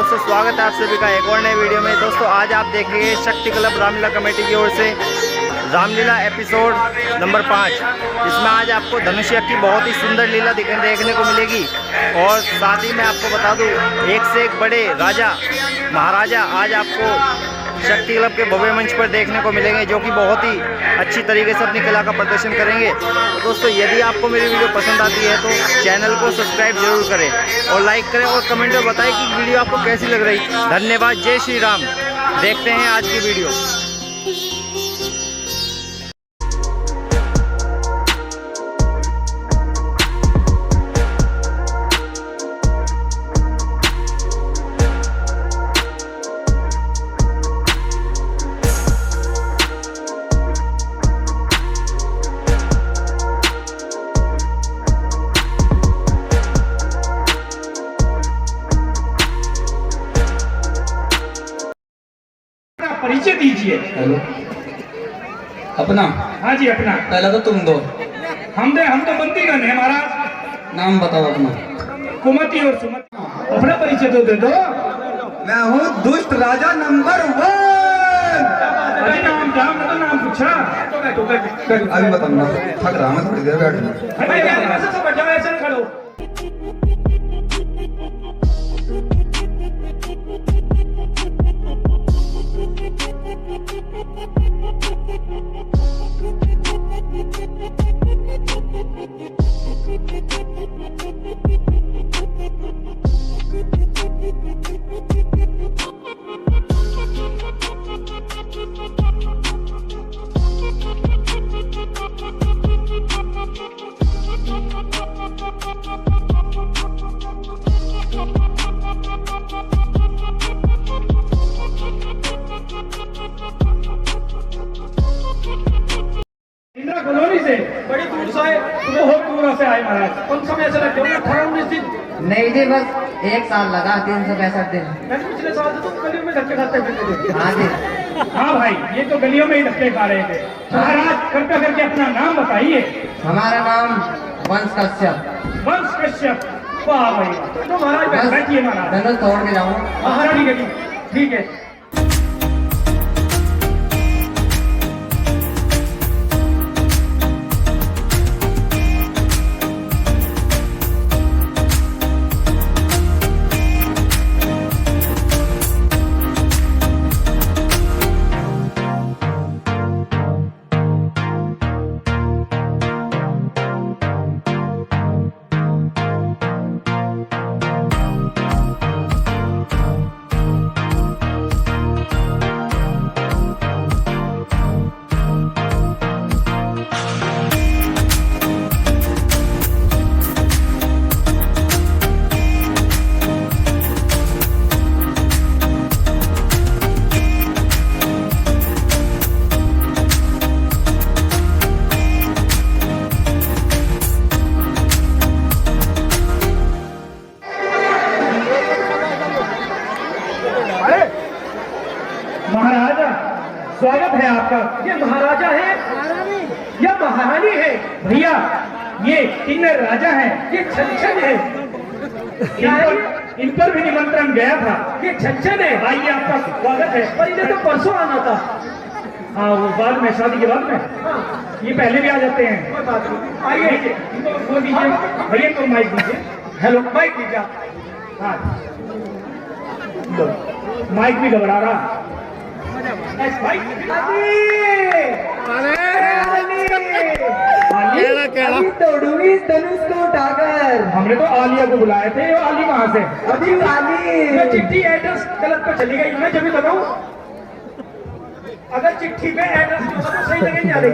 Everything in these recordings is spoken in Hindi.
दोस्तों, स्वागत है आप सभी का एक और नए वीडियो में। दोस्तों आज आप देखेंगे शक्ति क्लब रामलीला कमेटी की ओर से रामलीला एपिसोड नंबर 5, जिसमें आज आपको धनुष्य की बहुत ही सुंदर लीला देखने को मिलेगी। और साथ ही मैं आपको बता दूं, एक से एक बड़े राजा महाराजा आज आपको शक्ति क्लब के भव्य मंच पर देखने को मिलेंगे, जो कि बहुत ही अच्छी तरीके से अपनी कला का प्रदर्शन करेंगे। तो दोस्तों, यदि आपको मेरी वीडियो पसंद आती है तो चैनल को सब्सक्राइब जरूर करें और लाइक करें और कमेंट में बताएं कि वीडियो आपको कैसी लग रही। धन्यवाद। जय श्री राम। देखते हैं आज की वीडियो। परिचय दीजिए। हेलो, अपना? हाँ जी, अपना। पहला तो तुम दो। हम तो बंदीगण है महाराज। नाम बताओ अपना। कुमति और सुमति। अपना परिचय तो दे दो। मैं हूँ दुष्ट राजा नंबर 1। अरे नाम पूछा। अभी बताऊंगा, थक रहा मैं, थोड़ी देर बैठ। ऐसे सब बैठो, ऐसे न खड़ो। इंदिरा कॉलोनी से बड़ी दूर से आए, बहुत दूर से आए महाराज। कौन समय से लगे? 18-19 दिन। नहीं जी, बस 1 साल लगा, 365 दिन। मैंने पिछले साल से तो गलियों में धक्के खाते फिरते थे। हाँ जी। हाँ भाई, ये तो गलियों में ही धक्के खा रहे थे। महाराज कृपया करके अपना नाम बताइए। हमारा नाम वंश कश्यप। वंश कश्यप। वाह भाई, तो महाराज बैठिए महाराज। धनुष तोड़ के जाऊँ। महारानी गली, ठीक है। महाराजा, स्वागत है आपका। ये महाराजा है या महारानी है? भैया, ये किन्नर राजा है, ये छछन है। इन पर भी निमंत्रण गया था। ये छछन है। आइए, आपका स्वागत है। पर इन्हें तो परसों आना था। हाँ, वो बाद में, शादी के बाद में। ये पहले भी आ जाते हैं। कोई बात नहीं। आइए, वो दीजिए भैया, तो माइक दीजिए। हेलो, माइक दीजिए। हाँ, माइक भी घबरा रहा। तोड़ूंगी धनुष को उठाकर। हमने तो आलिया को बुलाए थे। आली कहाँ से? अभी वाली चिट्ठी एड्रेस गलत पे चली गई। मैं जब भी बताऊं, अगर चिट्ठी में एड्रेस तो सही जगह नहीं आ रही।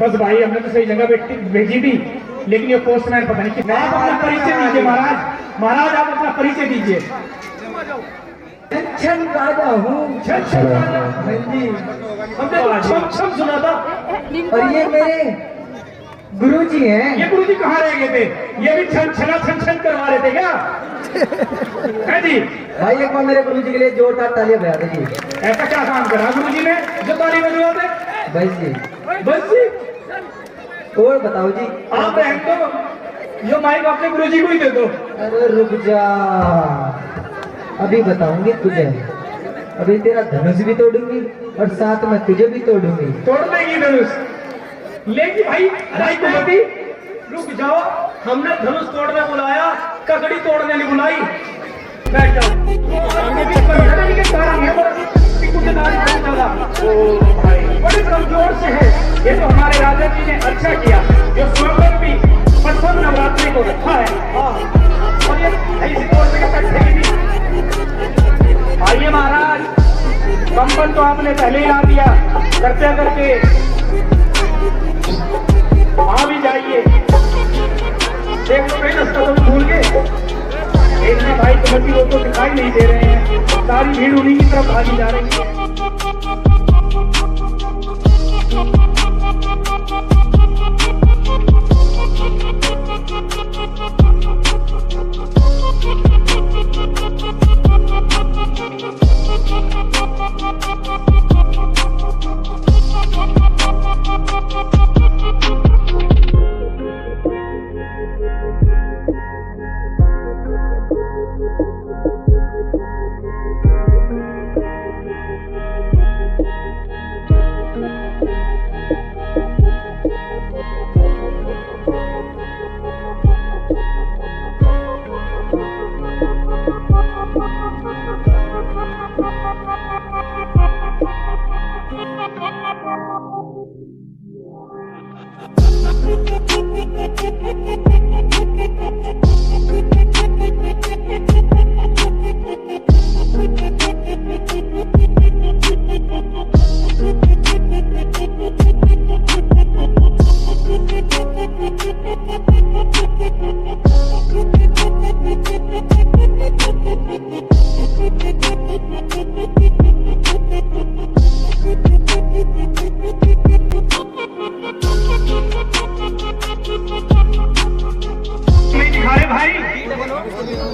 बस भाई, हमने तो सही जगह भेजी थी, लेकिन ये पोस्टमैन पता नहीं कितना। आप अपना परिचय दीजिए महाराज। महाराज, आप अपना परिचय दीजिए। छछन राजा हूँ। छछन राजा। हाँ जी। हमने तो छम सुना था। और ये मेरे गुरुजी हैं। ये गुरुजी कहाँ रह गए थे? ये भी छन करवा रहे थे क्या? है जी। भाई, एक बार मेरे गुरुजी के लिए जोरदार तालियां बजा दीजिए। ऐसा क्या काम करा गुरुजी ने जो ताली बजवा दे? बस जी। बस जी। और बताओ जी। आप बहन को ये माइक अपने गुरुजी को ही दे दो। अरे रुक जा, अभी बताऊंगी तुझे। अभी तेरा धनुष भी तोड़ूंगी और साथ में तुझे भी तोड़ूंगी। तोड़ देगी धनुष, लेकिन भाई कुमति रुक जाओ, हमने धनुष तोड़ने बुलाया, ककड़ी तोड़ने नहीं बुलाई। बैठ जाओ। बड़े कमजोर से है ये, तो हमारे राजा जी ने अच्छा किया जो स्वयं भी प्रथम नवरात्रि को रखा है। और ये ऐसी तोड़ने के कट्ठे भी। आइए महाराज, कंबल तो आपने पहले ही ला दिया, कृपया करके आ भी जाइए। देख लो रास्ता तो भूल गए। देखने भाई कमटी वो तो दिखाई नहीं दे रहे हैं, सारी भीड़ उन्हीं की तरफ भागी जा रही है।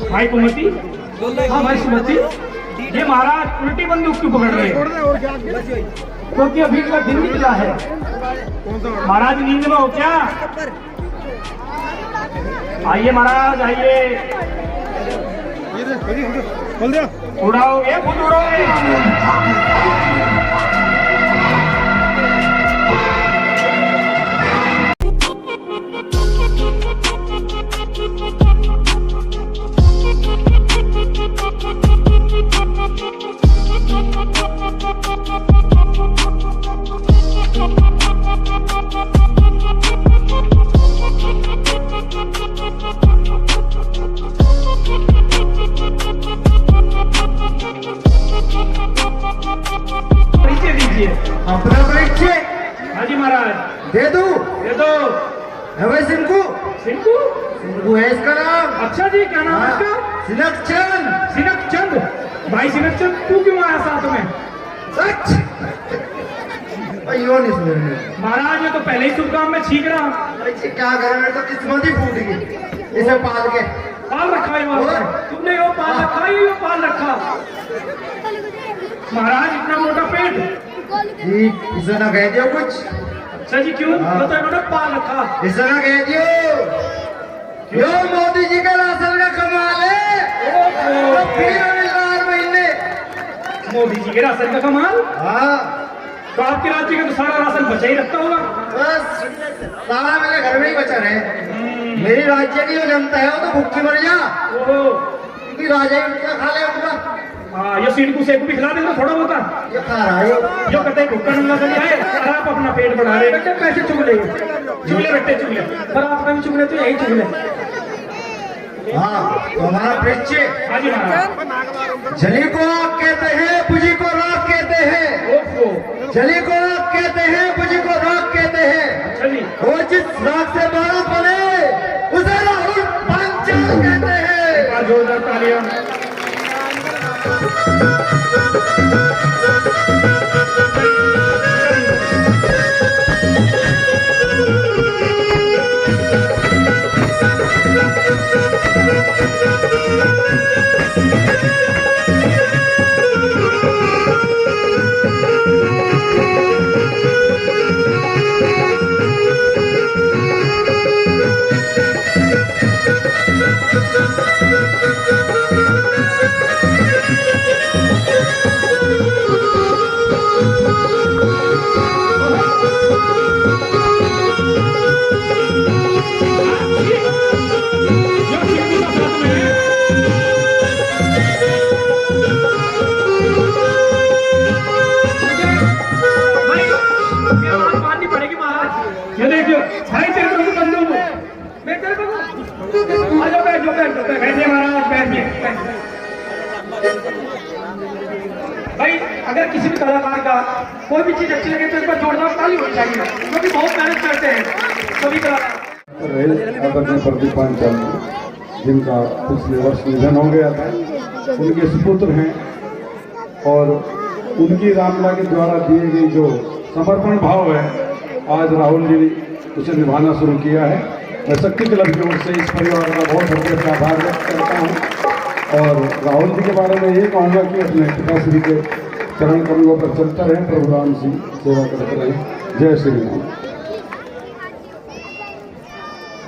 भाई कुमति, हाँ भाई सुमति, ये महाराज उल्टी बंदूक क्यों पकड़ रहे हैं? क्योंकि अभी का दिन निकला है। महाराज नींद में हो क्या? आइए महाराज आइए, उड़ाओगे खुद उड़ाओगे। अपना परिचय। हाँ जी महाराज। दे दो है भाई सिंकू। सिंकू है इसका नाम। अच्छा जी, क्या नाम है इसका? सिनकचंद। सिनकचंद। भाई सिनकचंद, तू क्यों आया साथ में? सच यो नहीं सुन महाराज, ये तो पहले ही शुभ काम में छींक रहा। क्या करें, मेरे तो किस्मत ही फूट गई इसे पाल के। पाल रखा है तुमने, यो पाल रखा, यो पाल रखा। महाराज इतना मोटा पेट इसे ना कह दियो कुछ। अच्छा जी, क्यों? तो इन्होंने पाल रखा। इसे ना कह दियो, यो मोदी जी का राशन का कमाल है। महीने मोदी जी के राशन का कमाल। हाँ, तो आपके राज्य का तो सारा राशन बचा ही रखता होगा। बस सारा मेरे घर में ही बचा रहे। मेरी राज्य की जो जनता है वो तो भूखी मर जा, क्योंकि राजा ही उनका खा ले उनका। हाँ, ये सीट को सेक भी खिला देगा थोड़ा बहुत। ये खा रहा है जो कहते हैं भुक्का नंगा कर आए और आप अपना पेट बढ़ा रहे बेटे, पैसे चुग लेंगे। चुगले बेटे चुगले, पर आपका भी चुगले तो यही चुगले। हाँ, तो हमारा परिचय। हाँ जी महाराज। जली को आग कहते हैं, बुझी को राख कहते हैं। जली को आग कहते हैं, बुझी को राख कहते हैं। अच्छा जी। वो जिस राख से बारूद बने उसे राहुल पंचाल कहते हैं। जोरदार तालियां। मेरी बात माननी पड़ेगी महाराज। ये देखियो भाई तेरे को बंदो मैं तेरे को आ जाओ बैठ जाओ बैठिए महाराज बैठिए। भाई अगर किसी भी कलाकार का कोई भी चीज अच्छी लगे तो एक बार जोरदार ताली होनी चाहिए, क्योंकि बहुत मेहनत करते हैं सभी कलाकार। आदरणीय प्रदीप पांचाल जिनका पिछले वर्ष निधन हो गया था, उनके सुपुत्र हैं और उनकी रामलीला के द्वारा दिए गई जो समर्पण भाव है, आज राहुल जी ने उसे निभाना शुरू किया है। मैं शक्ति क्लब की ओर से इस परिवार का बहुत हृदय से आभार व्यक्त करता हूँ और राहुल जी के बारे में ये कहूँगा कि अपने पिताश्री के चरण कमलों पर चलता रहे, प्रभु राम सिंह सेवा करते रहे। जय श्री राम।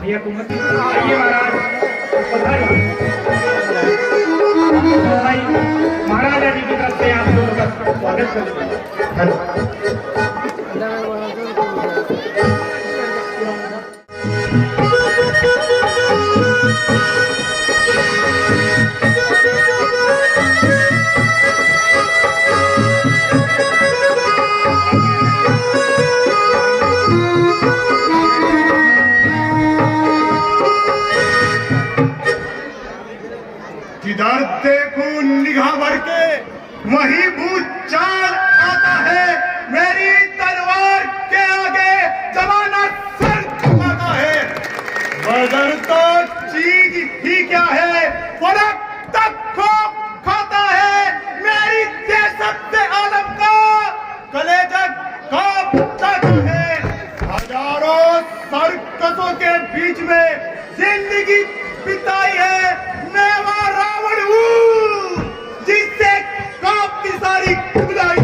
भैया कुमार आइए महाराज, महाराजा जी की तरफ से आप लोगों का स्वागत करते हैं। जिधर देखूं निगाह भर के वही भूचाल आता है, मेरी तलवार के आगे जमाना सर झुकाता है। बदर तो चीज ही क्या है, वो रक्त को खाता है, मेरी देशत से आलम का कलेजा कांपता है। हजारों सर्कसों के बीच में जिंदगी बिताई है, मैं वहाँ रावण हूँ जिससे कांपती सारी खुदाई।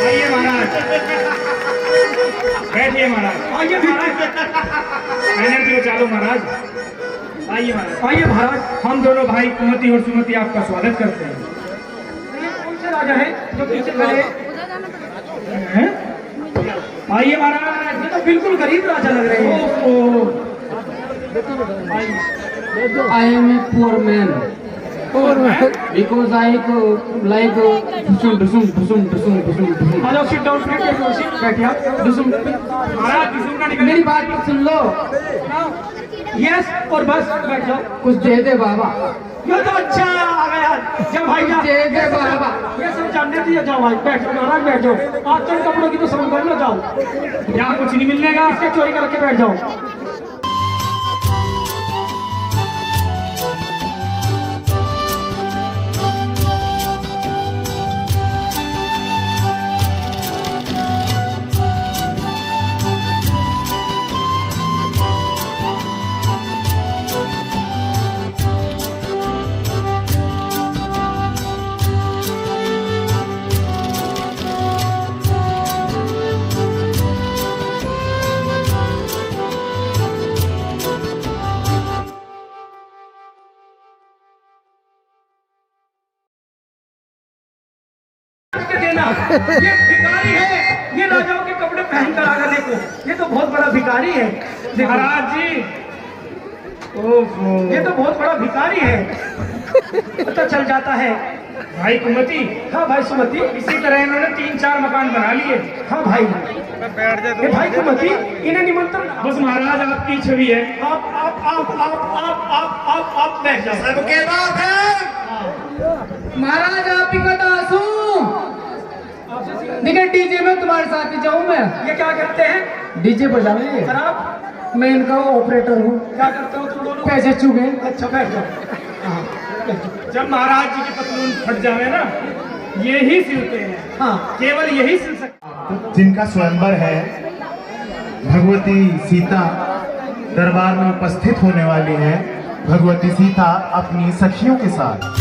आइए महाराज बैठिए महाराज, आइए एनर्जी चालो महाराज। आइए महाराज, आइए महाराज। हम दोनों भाई कुमति और सुमति आपका स्वागत करते हैं। ये कौन से राजा हैं जो पीछे खड़े हैं? आइए महाराज, ये तो बिल्कुल गरीब राजा लग रहे हैं। I am a poor man because I like आ जाओ, sit down, बैठिए आप। महाराज दुसुम का निकल। मेरी बात तो सुन लो। यस और बस बैठ जाओ। कुछ दे दे बाबा, ये तो अच्छा आ गया। जाओ भाई जाओ, दे दे बाबा। ये सब जानने दिए। जाओ भाई बैठ जाओ महाराज, बैठ जाओ। आप चंद कपड़ों की तो समझ कर लो। जाओ, यहाँ कुछ नहीं मिलने का, इसके चोरी करके बैठ जाओ। देना, ये भिखारी है, ये राजाओं के कपड़े पहन कर आगा। देखो ये तो बहुत बड़ा भिखारी है महाराज जी। ओहो, ये तो बहुत बड़ा भिखारी है। पता चल जाता है भाई कुमति। हाँ भाई सुमति, इसी तरह इन्होंने 3-4 मकान बना लिए। हाँ भाई बैठ जाए भाई कुमति, इन्हें निमंत्रण। बस महाराज आपकी छवि है, आप बैठ जाओ। सबके बात है महाराज आप ही का दासू। देखिए डीजे में तुम्हारे साथ ही जाऊँ मैं। ये क्या करते हैं? डीजे बजाने। सर आप? मैं इनका ऑपरेटर हूँ। क्या करते हो तुम दोनों? पैसे चुगे। अच्छा बैठ जाओ। जब महाराज जी की पतलून फट जावे ना, यही सिलते हैं। हाँ, केवल यही सिल सकते। जिनका स्वयंवर है, भगवती सीता दरबार में उपस्थित होने वाली है। भगवती सीता अपनी सखियों के साथ।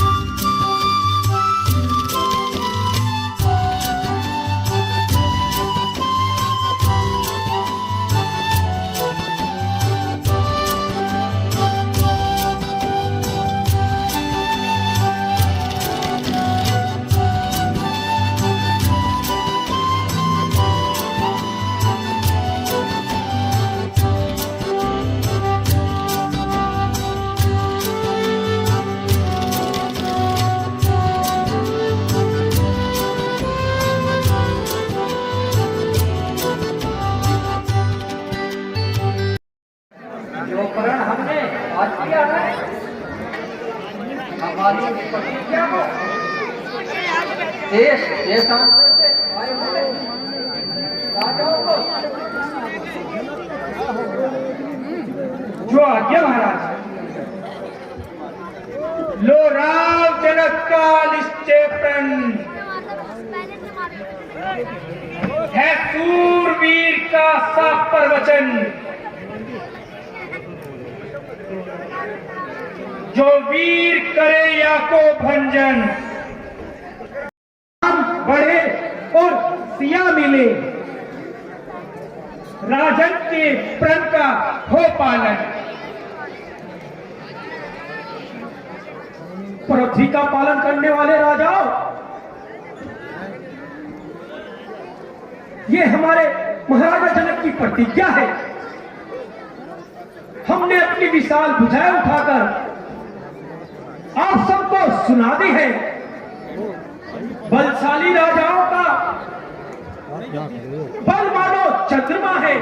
खाली विपत्ति क्या हो ये शांत से आए हुए राजाओं को जो आज्ञा महाराज। लो राव जनक का निश्चय प्रण है सूरवीर का साफ प्रवचन। जो वीर करे या को भंजन, बढ़े और सिया मिले, राजन के प्रण का हो पालन। पृथ्वी का पालन करने वाले राजाओं, ये हमारे महाराजा जनक की प्रतिज्ञा है। हमने अपनी विशाल भुजाएं उठाकर आप सबको सुना दी है। बलशाली राजाओं का बल मानो चंद्रमा है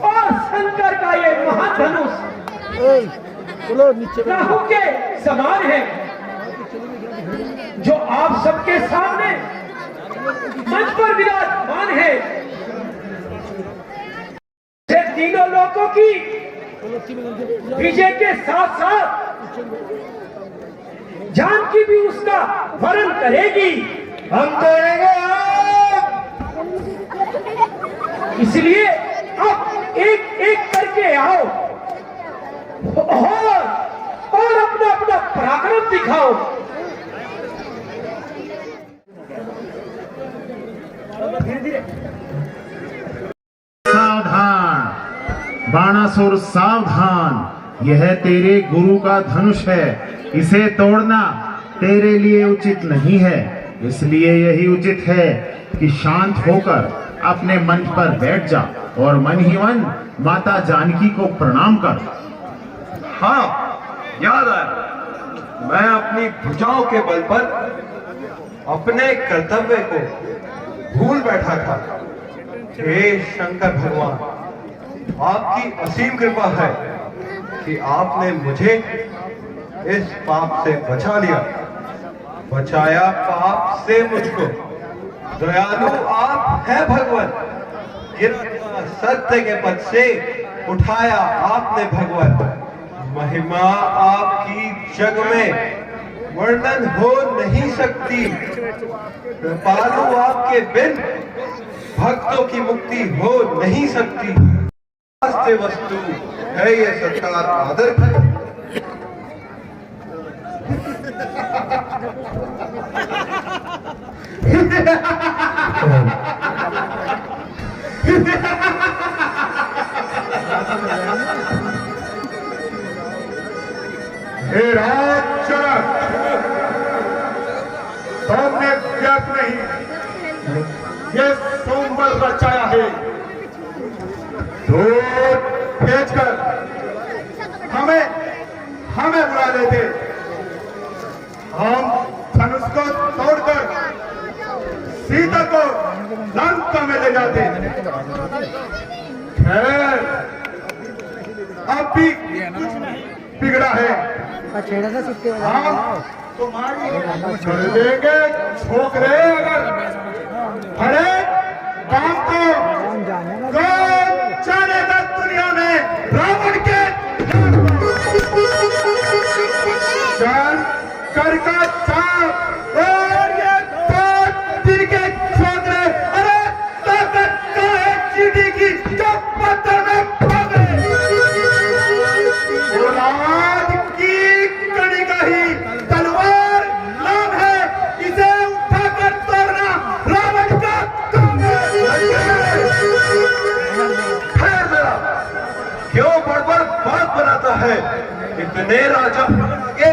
और शंकर का ये महाधनुष राहु के समान है, जो आप सबके सामने मंच पर विराजमान है। ये तीनों लोगों की विजय के साथ साथ जान की भी उसका वरण करेगी। हम करेंगे इसलिए अब एक एक करके आओ और अपना अपना पराक्रम दिखाओ। सावधान बाणासुर सावधान, यह तेरे गुरु का धनुष है, इसे तोड़ना तेरे लिए उचित नहीं है। इसलिए यही उचित है कि शांत होकर अपने मंच पर बैठ जा और मन ही मन माता जानकी को प्रणाम कर। हाँ, याद आया, मैं अपनी भुजाओं के बल पर अपने कर्तव्य को भूल बैठा था। हे शंकर भगवान, आपकी असीम कृपा है कि आपने मुझे इस पाप से बचा लिया, बचाया पाप से मुझको। दयालु आप हैं भगवान, गिरा सत्य के पद से उठाया आपने भगवान। महिमा आपकी जग में वर्णन हो नहीं सकती। कृपालु आपके बिन भक्तों की मुक्ति हो नहीं सकती। वास्तव वस्तु है ये सत्कार आदर की। हे राजचरक, तुमने व्यर्थ नहीं ये सोमबल बचाया है। दूध भेजकर हमें बुला लेते, हम धनुष को तोड़कर सीता को लंका में ले जाते। खैर, अब भी कुछ बिगड़ा है। हम तुम्हारी कर देंगे छोकरे। अगर अरे काम को जानेगा दुनिया में रावण के कर का चाप और ये दिन के छोकरे। अरे ताकत का है चीटी की जो पत्थर में पकड़े। औलाद की कड़ी का ही तलवार नाम है, इसे उठाकर तोड़ना रावण का काम है। क्यों बड़बड़ बात बनाता है? इतने राजा के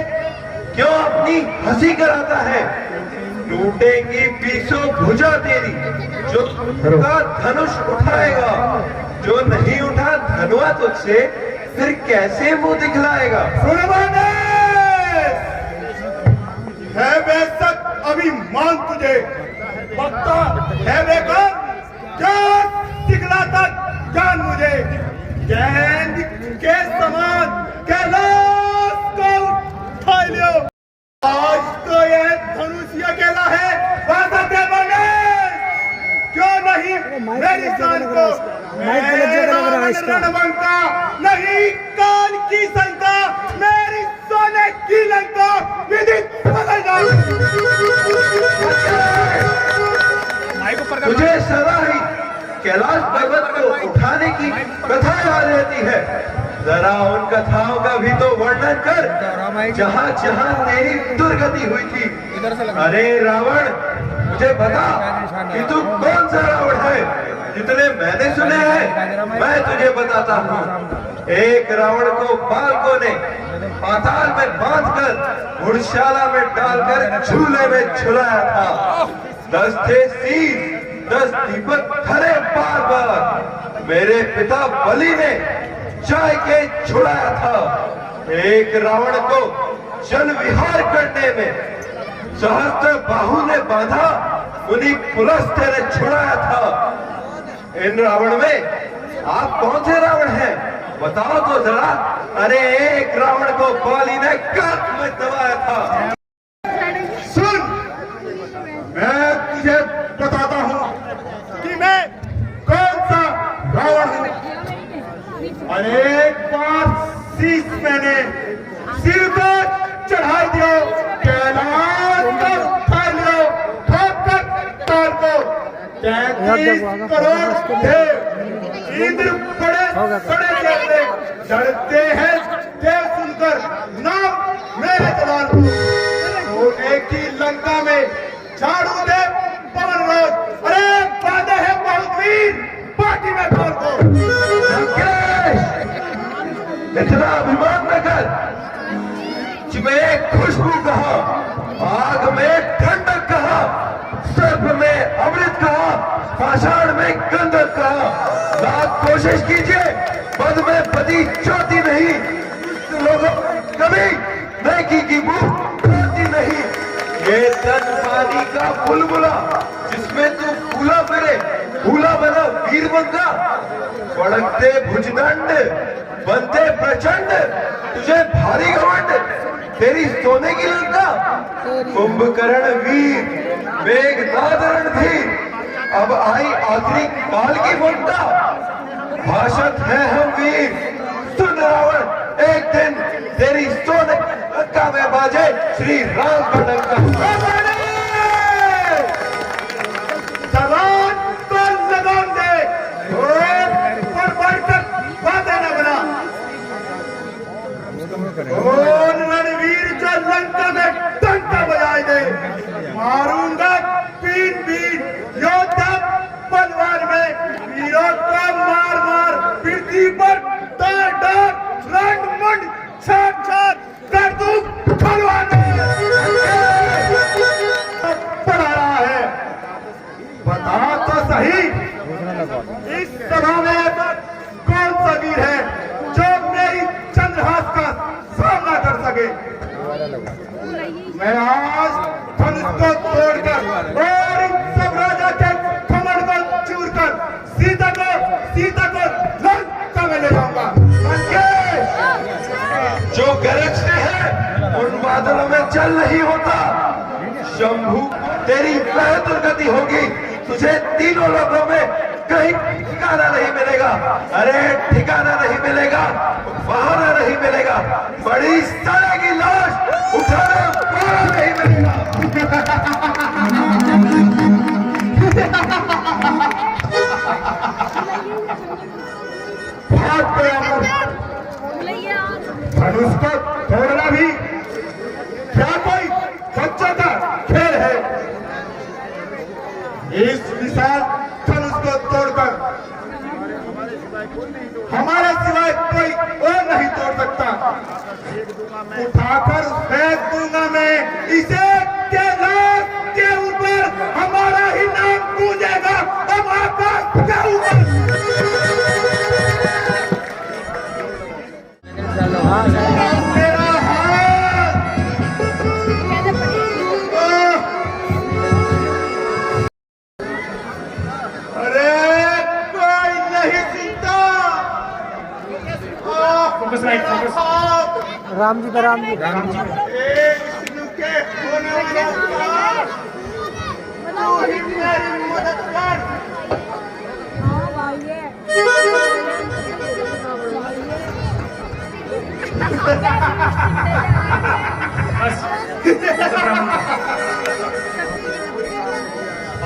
क्यों अपनी हंसी कराता है? टूटेंगी पीसों भुजा तेरी, जो का धनुष उठाएगा। जो नहीं उठा धनुआ तुझसे, फिर कैसे मुंह दिखलाएगा? है बेशक अभिमान तुझे, बता है बेकार क्या दिखलाता जान मुझे। गेंद के समान कैलाश को मेरी शान को। मैं रणबंका नहीं काल की शंका, मेरी सोने की लंका विदित बदल मुझे सदा ही कैलाश पर्वत को उठाने की कथा याद रहती है। जरा उन कथाओं का भी तो वर्णन कर जहाँ जहाँ तेरी दुर्गति हुई थी। अरे रावण, मुझे बता कि तू कौन सा रावण है। जितने मैंने सुने हैं मैं तुझे बताता हूँ। एक रावण को बालकों ने पाताल में बांधकर घुड़शाला में डालकर झूले में झुलाया था। 10 थे शीश, 10 दीपक धरे बार बार। मेरे पिता बलि ने चाय के छुड़ाया था। एक रावण को जल विहार करने में सहस्त्र बाहु ने बांधा, मुनि पुलस्त्य ने छुड़ाया था। इन रावण में आप कौन से रावण हैं, बताओ तो जरा। अरे एक रावण को बाली ने काट में दबाया था। सुन, मैं तुझे बताता हूँ कि मैं कौन सा रावण हूँ। अनेक बार शीश मैंने सिर को चढ़ा दियो, कैलाश को उठा लियो, ठोकर ताल को 33 करोड़ देव इंद्र बड़े बड़े कहते डरते हैं देव सुनकर नाम मेरे जलाल को। सोने की लंका में झाड़ू दे पवन रोज, अरे बांधे है बहुत वीर पार्टी में खोल को। इतना अभिमान न कर। में खुशबू कहा, आग में ठंडक कहा, सर्प में अमृत कहा, पाषाण में गंधक कहा। लाख कोशिश कीजिए, पद में पति चौथी नहीं। लोगों कभी नेकी की भूख आती नहीं। ये तन पानी का बुलबुला जिसमें तू फूला फिरे, फूला बना वीर बनता। बढ़ते भुजदंड बनते प्रचंड, तुझे भारी घमंड तेरी सोने की लंका। कुंभकर्ण वीर मेघनाद रणधीर, अब आई आखिरी काल की मुद्दा। भाषत है हम वीर, सुन रावण एक दिन तेरी सोने लंका में बाजे श्री राम का डंका। जवान तो लगाम दे, पर बढ़कर बातें न बना। कौन रणवीर जो लंका में डंका बजाए दे, मारूंगा पीन पीन योद्धा बलवान में। वीरों को मार मार पृथ्वी पर डाल डाल रंग मुंड छाट छाट कर दूं बलवान पढ़ा रहा है। बता तो सही, इस सभा में ऐसा कौन सा वीर है जो मेरी चंद्रहास का सामना कर सके। मैं आज धनुष को तोड़कर और इन सब राजा के कमर को चूर कर सीता को लंका में ले जाऊंगा। जो गरजते हैं उन बादलों में चल नहीं होता। शंभू तेरी वह दुर्गति होगी, तुझे तीनों लोगों में कहीं ठिकाना नहीं मिलेगा। अरे ठिकाना नहीं मिलेगा, बहाना नहीं मिलेगा, बड़ी सारे की लाश उठाना बहाना नहीं मिलेगा। भाग गया धनुष को तोड़ना भी क्या कोई बच्चों का खेल है। इस विशाल धनुष को तोड़कर हमारे सिवाय कोई और नहीं तोड़ सकता। उठाकर फेंक दूंगा मैं इसे, कैलाश के ऊपर हमारा ही नाम गूंजेगा अब आकाश के ऊपर। मेरा हाथ अरे कोई नहीं सुनता। राम जी का राम जी विष्णु के होने वाला तू ही मेरी मदद कर।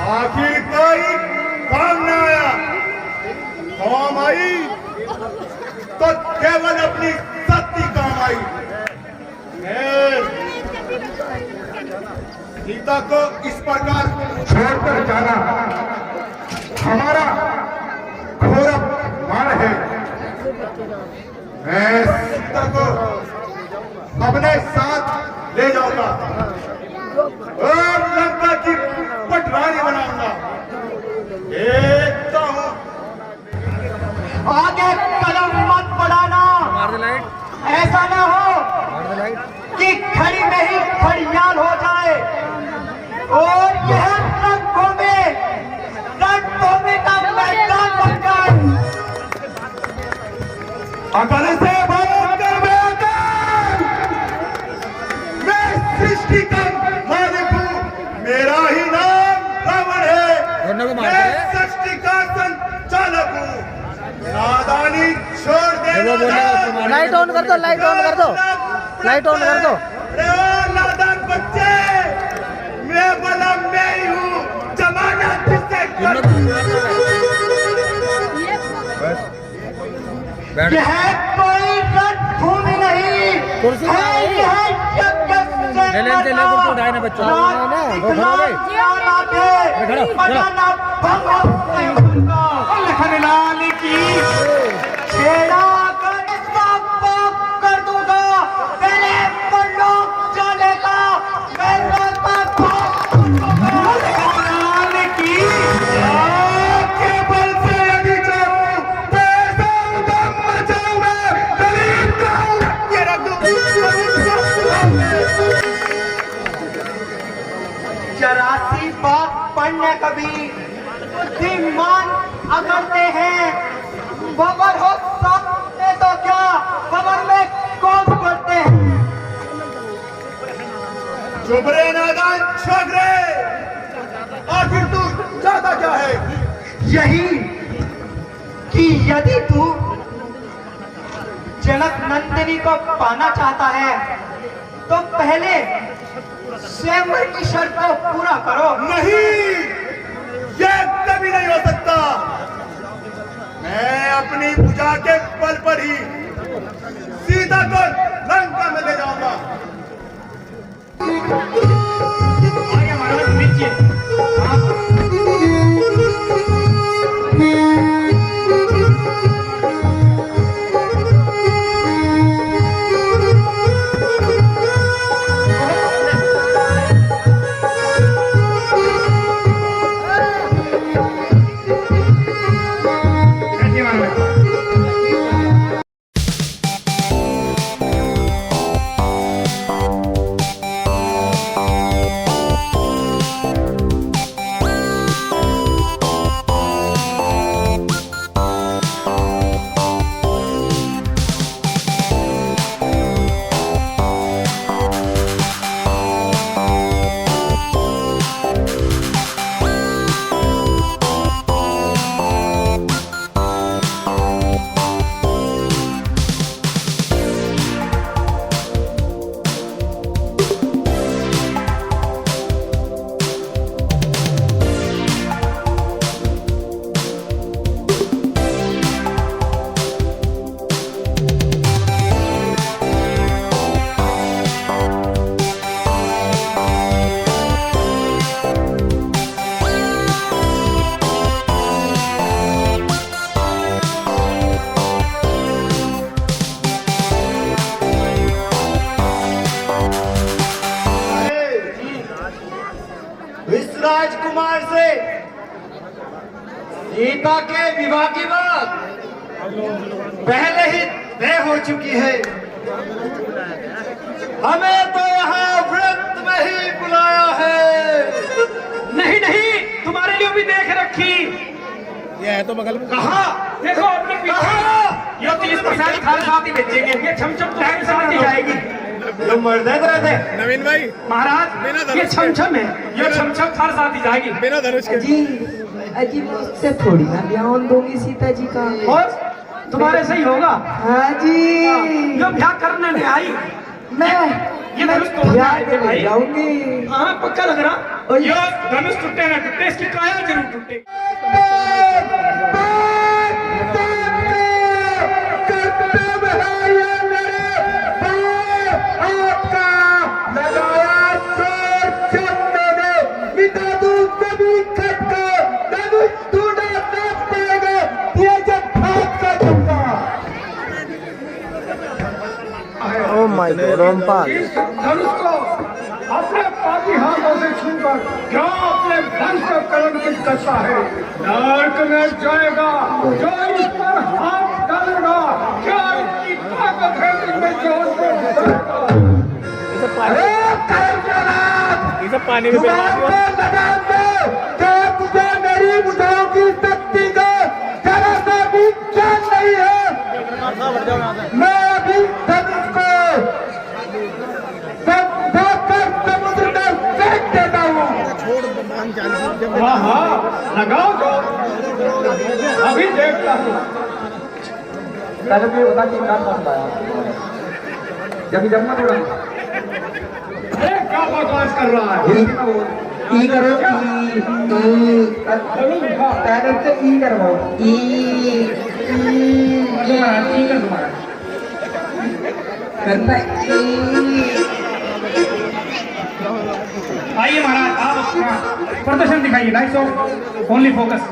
आखिर कोई काम न आया, काम आई तो केवल अपनी सत्ती काम आई। सीता को इस प्रकार छोड़कर जाना हमारा घोर अपमान है। मैं सीता को अपने साथ ले जाऊंगा और लंका की पटरानी बनाऊंगा। देखता हूं। आगे कदम मत बढ़ाना, ऐसा ना हो कि खड़ी में ही खड़ियाल हो जाए और यह रणभूमि का मैदान बन जाए। अकल से बात कर बेअकल। मैं सृष्टि का मालिक हूँ, मेरा ही नाम रावण है। मैं सृष्टि का संचालक हूँ। नादानी छोड़ दे। लाइट ऑन कर दो, लाइट ऑन कर दो, लाइट ऑन कर दो। नादान बच्चे, मैं बला मैं ही हूँ, जमाना किससे कर। यह कोई रणभूमि नहीं है, यह यज्ञ लाल की छेड़ा कर इसका पाप कर दूंगा, तेरे परलोक चलेगा, मेरा लाल की के बल से यदि चाहूं तो ऐसा उद्यम मचाऊंगा, दलील कहूं। ये रख दो। 84 बात पढ़ने कभी बुद्धिमान अगरते हैं, बबर हो सकते तो क्या, बबर में कौन करते हैं। चुप रे नादान छोकरे, आखिर तू चाहता क्या है? यही कि यदि तू जनक नंदिनी को पाना चाहता है तो पहले स्वयंवर की शर्त को पूरा करो। नहीं, यह कभी नहीं हो सकता। मैं अपनी पूजा के बल पर ही सीता को लंका में ले जाऊंगा। राजकुमार से सीता के विवाह की बात पहले ही तय हो चुकी है। हमें तो यहाँ व्रत में ही बुलाया है। नहीं नहीं, तुम्हारे लिए भी देख रखी। ये है तो बगल में। कहा देखो अपने पीछे ये 30% खाली साथ ही बेचेंगे। ये छमछम टाइम साथ ही जाएगी। तुम मर्द रहते नवीन भाई महाराज, ये छमछम है, ये छमछम थार साथ ही जाएगी। बिना धनुष के अजी अजी मुझसे थोड़ी ना ध्यान दोगी सीता जी का। और तुम्हारे सही होगा। हाँ जी, जो ब्याह करने नहीं आई ये धनुष तोड़ना है भाई। जाऊंगी। हाँ पक्का लग रहा, ये धनुष टूटे ना टूटे, इसकी काया जरूर टूटे। ओ माय गॉड रामपाल, इस धनुष को अपने पापी हाथों से छूकर जो अपने वंश को कलंकित करता है, नरक में जाएगा। जो इस पर हाथ डालेगा, क्या इसकी ताकत है जिसमें जो उसको पानी में मेरी बुढ़ाओं की शक्ति का जरा सा भी ज्ञान नहीं है। मैं अभी धनुष को समुद्र में फेंक देता हूँ। हाँ हाँ लगाओ तो, अभी देखता हूँ। क्या बकवास कर रहा है? ई करो, पैदल से ई करवाओ। करना आइए महाराज, आप अपना प्रदर्शन दिखाइए। Lights off, only focus.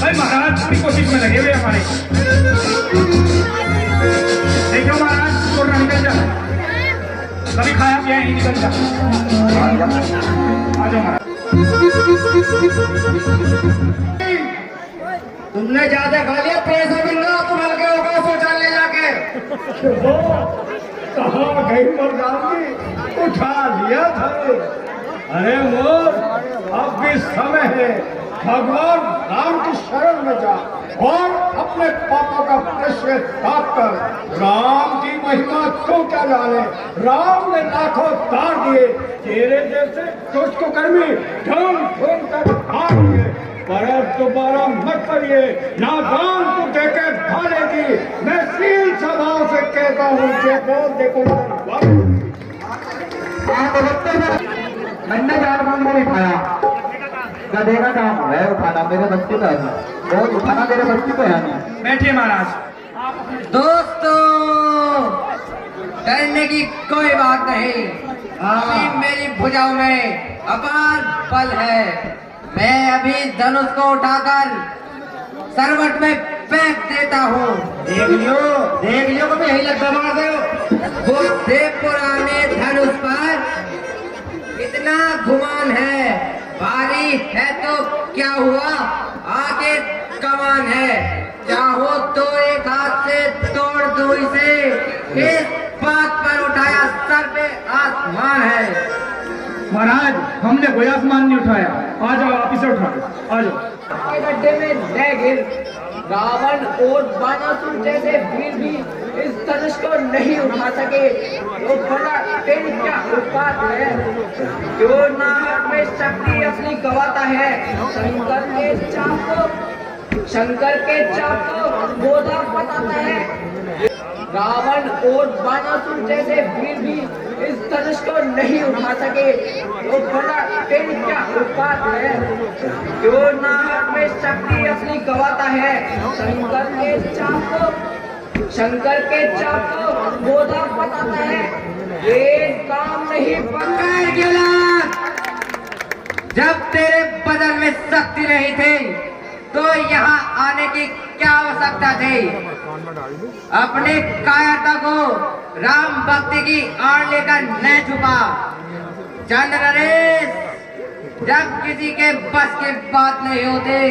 भाई महाराज पूरी कोशिश में लगे हुए हमारे। देखो महाराज, छोड़ना निकल जा, कभी खाया पिया नहीं, निकल जा। आ जाओ महाराज। तुमने ज्यादा खा लिया, पैसा मिल रहा, तुम हल्के होगा शौचालय जाके। कहाँ गई मर्दानगी, उठा लिया था। अरे वो अब भी समय है, भगवान राम की शरण में जा और अपने पापों का पश्चाताप कर। राम की महिमा क्यों क्या जाने, राम ने लाखों दान दिए, तेरे जैसे दुष्ट को कर्मी ढूंढ ढूंढ कर हार दिए। पर अब दोबारा मत करिए, नादान को देकर भालेगी। मैं सील स्वभाव से कहता हूँ कि बोल देखो मैंने जानबूझ में उठाया, गधे का काम है उठाना, मेरे बच्चे का है, बहुत उठाना मेरे बच्चे को है नहीं। बैठिए महाराज। दोस्तों, डरने की कोई बात नहीं, अभी मेरी भुजाओं में अपार बल है। मैं अभी धनुष को उठाकर सरवट में फेंक देता हूँ। देख लियो कभी यही लगता मार दो। वो देव पुराने धनुष पर इतना गुमान है, भारी है तो क्या हुआ, आगे कमान है। चाहो तो एक हाथ से तोड़ दो इसे, इस बात पर उठाया सर पे आसमान है। महाराज हमने कोई आसमान नहीं उठाया, आ जाओ आप इसे उठा लो, आ जाओ। गड्ढे में न गिर, रावण और बाणासुर जैसे वीर भी इस धनुष को नहीं उठा सके। तो बड़ा क्या उत्पात है, जो नाहक में शक्ति अपनी गवाता है। शंकर के चाप को गोदा बताता है। रावण और बाणासुर जैसे वीर भी इस धनुष को नहीं उठा सके। तो बड़ा क्या उत्पात है, जो नाहक में शक्ति अपनी गवाता है। शंकर के चाप को गोदा बताता है। ये काम नहीं पकड़ गिला। जब तेरे बदन में शक्ति नहीं थी तो यहाँ आने की क्या आवश्यकता थी। अपने कायरता को राम भक्ति की आड़ लेकर न छुपा। चंद्र नरेश, जब किसी के बस की बात नहीं होती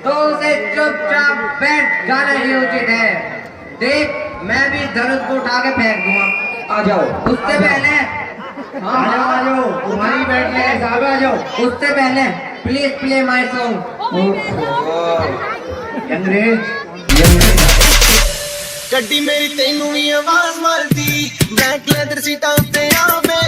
तो उसे चुपचाप बैठ जाना ही उचित है। देख, मैं भी धनुष को उठा के फेंक दूंगा। आ जाओ। उससे पहले आ जाओ, तुम्हारी बैठ ले साहब, आ जाओ। उससे पहले प्लीज प्ले माय सॉन्ग। ਗੱਡੀ ਮੇਰੀ ਤੈਨੂੰ ਵੀ ਆਵਾਜ਼ ਮਾਰਦੀ, ਬੈਕ ਲੈਦਰ ਸੀਟਾਂ ਉੱਤੇ ਆਵੇ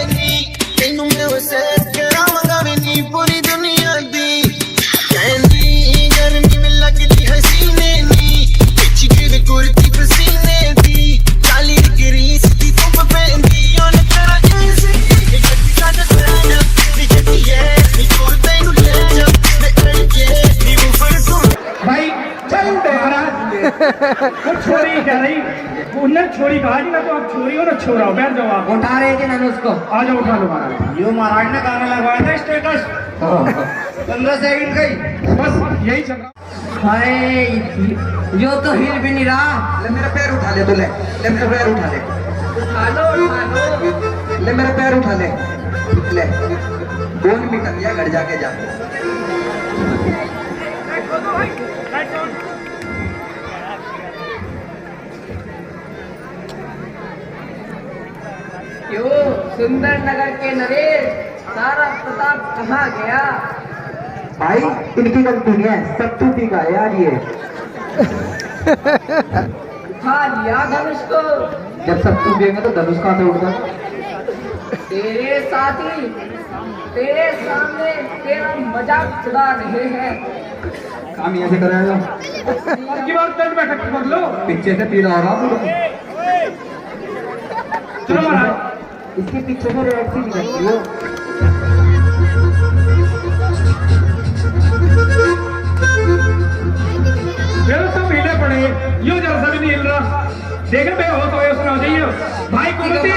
वो छोरी कह रही, उन्हें छोरी कहा जी ना, तो आप छोरी हो ना छोरा हो, बैठ जाओ आप। उठा रहे थे धनुष को। आ जाओ, उठा लो महाराज। यो महाराज ने गाना लगवाया था स्टेटस 15 सेकंड का ही, बस यही चल रहा। हाय, यो तो हिल भी नहीं रहा। ले मेरा पैर उठा ले, तो ले मेरा पैर उठा ले, उठा लो। ले मेरा पैर उठा ले, ले फोन भी कर लिया, घर जाके जा। क्यों सुंदर नगर के नरेश, सारा प्रताप कहाँ गया? भाई इनकी गलती नहीं है, सब तू पी का है यार ये। उठा लिया धनुष को। जब सब तू पिएंगे तो धनुष कहाँ से उठता? तेरे साथी तेरे सामने तेरा मजाक उड़ा रहे हैं। काम यहाँ से कराएगा, अब की बार तट बैठक कर लो। पीछे से पी रहा होगा। चलो महाराज, इसके पीछे से रेड सी निकलती हो। मेरे सब हिले पड़े, यो जरा सा भी नहीं हिल रहा। देखे बेहोश हो गए, सुना जाइए भाई कुमती,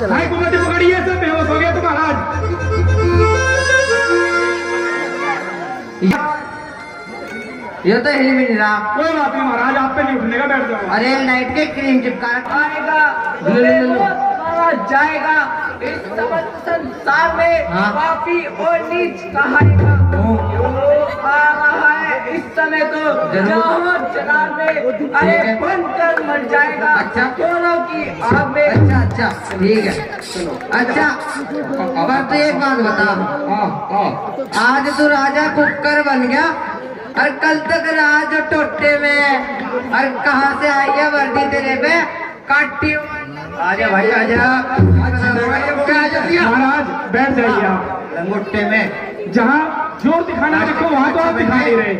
भाई कुमती पकड़िए, सब बेहोश हो गया तो महाराज। ये तो हिल भी नहीं रहा। कोई बात नहीं महाराज, आप पे नहीं उठने का, बैठ जाओ। अरे नाइट के क्रीम चिपका आएगा, जाएगा इस संसार में। हाँ। पापी और नीच कहाएगा। आ रहा है इस समय तो जलाल में, अरे बनकर मर जाएगा। अच्छा। दोनों की आग में। अच्छा अच्छा ठीक है, अच्छा पर तो एक बात बता, आज तू राजा कुकर बन गया और कल तक राज टोटे में, और कहाँ से आई है वर्दी तेरे पे काटी? आजा भाई आजा, महाराज बैठ जाइए आप। लंगोटे में जहाँ जोर दिखाना देखो, वहाँ तो आप दिखा नहीं रहे।